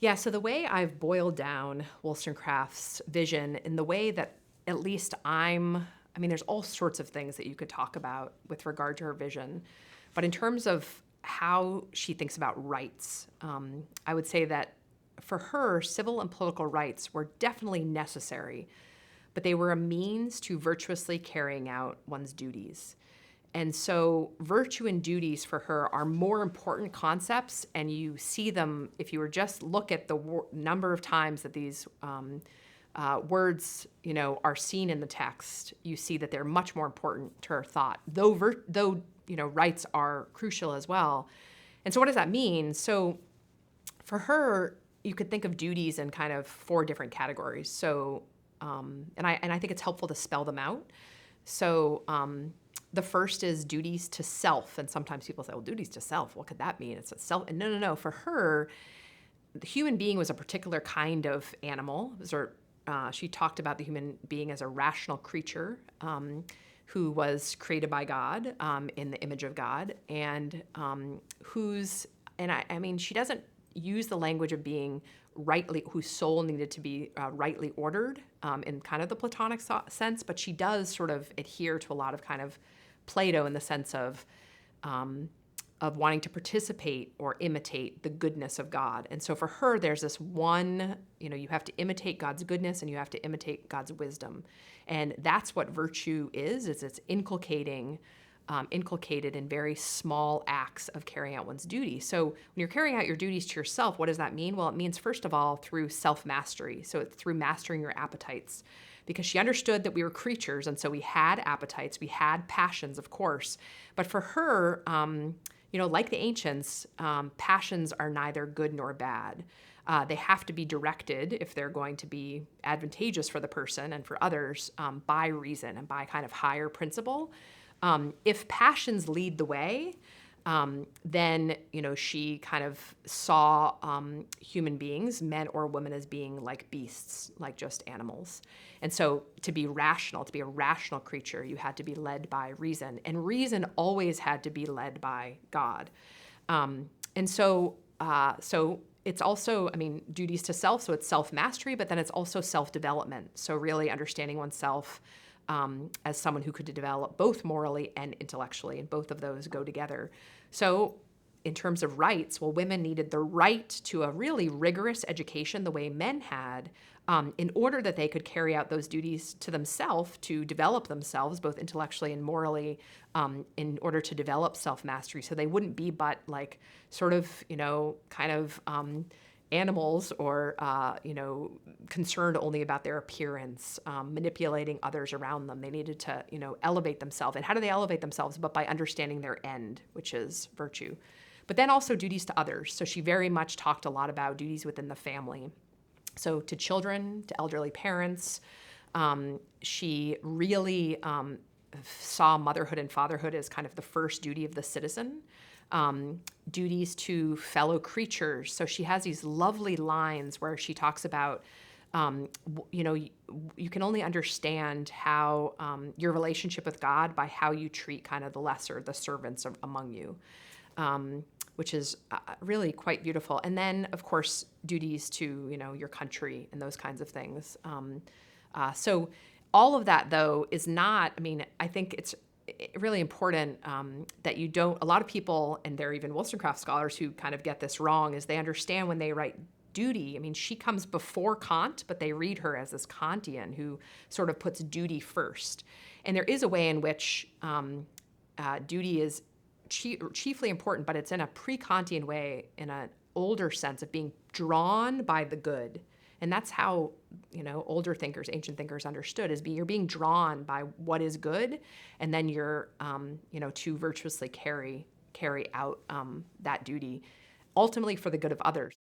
Yeah, so the way I've boiled down Wollstonecraft's vision in the way that at least I mean, there's all sorts of things that you could talk about with regard to her vision, but in terms of how she thinks about rights, I would say that for her, civil and political rights were definitely necessary, but they were a means to virtuously carrying out one's duties. And so virtue and duties for her are more important concepts, and you see them if you were just look at the number of times that these words, are seen in the text. You see that they're much more important to her thought, though rights are crucial as well. And so, what does that mean? So, for her, you could think of duties in kind of four different categories. So, and I think it's helpful to spell them out. So. The first is duties to self. And sometimes people say, well, duties to self, what could that mean? It's a self. And no. For her, the human being was a particular kind of animal. She talked about the human being as a rational creature who was created by God in the image of God, and she doesn't use the language of being whose soul needed to be rightly ordered in kind of the Platonic sense, but she does sort of adhere to a lot of kind of Plato in the sense of wanting to participate or imitate the goodness of God. And so for her, there's this one, you have to imitate God's goodness and you have to imitate God's wisdom. And that's what virtue is it's inculcated in very small acts of carrying out one's duty. So when you're carrying out your duties to yourself, what does that mean? Well, it means, first of all, through self-mastery. So it's through mastering your appetites, because she understood that we were creatures, and so we had appetites, we had passions, of course. But for her, like the ancients, passions are neither good nor bad. They have to be directed, if they're going to be advantageous for the person and for others, by reason and by kind of higher principle. If passions lead the way, then, she kind of saw human beings, men or women, as being like beasts, like just animals. And so to be rational, to be a rational creature, you had to be led by reason. And reason always had to be led by God. And so it's also, duties to self, so it's self-mastery, but then it's also self-development. So really understanding oneself as someone who could develop both morally and intellectually, and both of those go together. So in terms of rights, well, women needed the right to a really rigorous education the way men had, in order that they could carry out those duties to themselves, to develop themselves both intellectually and morally, in order to develop self-mastery. So they wouldn't be but like sort of, animals or, concerned only about their appearance, manipulating others around them. They needed to, elevate themselves. And how do they elevate themselves? But by understanding their end, which is virtue. But then also duties to others. So she very much talked a lot about duties within the family. So to children, to elderly parents, she really saw motherhood and fatherhood as kind of the first duty of the citizen. Duties to fellow creatures. So she has these lovely lines where she talks about, you can only understand how your relationship with God by how you treat kind of the lesser, the servants among you, which is really quite beautiful. And then, of course, duties to, your country and those kinds of things. So all of that, though, is not, I think it's really important that you don't, a lot of people, and there are even Wollstonecraft scholars who kind of get this wrong, is they understand when they write duty, she comes before Kant, but they read her as this Kantian who sort of puts duty first. And there is a way in which duty is chiefly important, but it's in a pre-Kantian way, in an older sense of being drawn by the good. And that's how, older thinkers, ancient thinkers understood, you're being drawn by what is good, and then you're, to virtuously carry out that duty, ultimately for the good of others.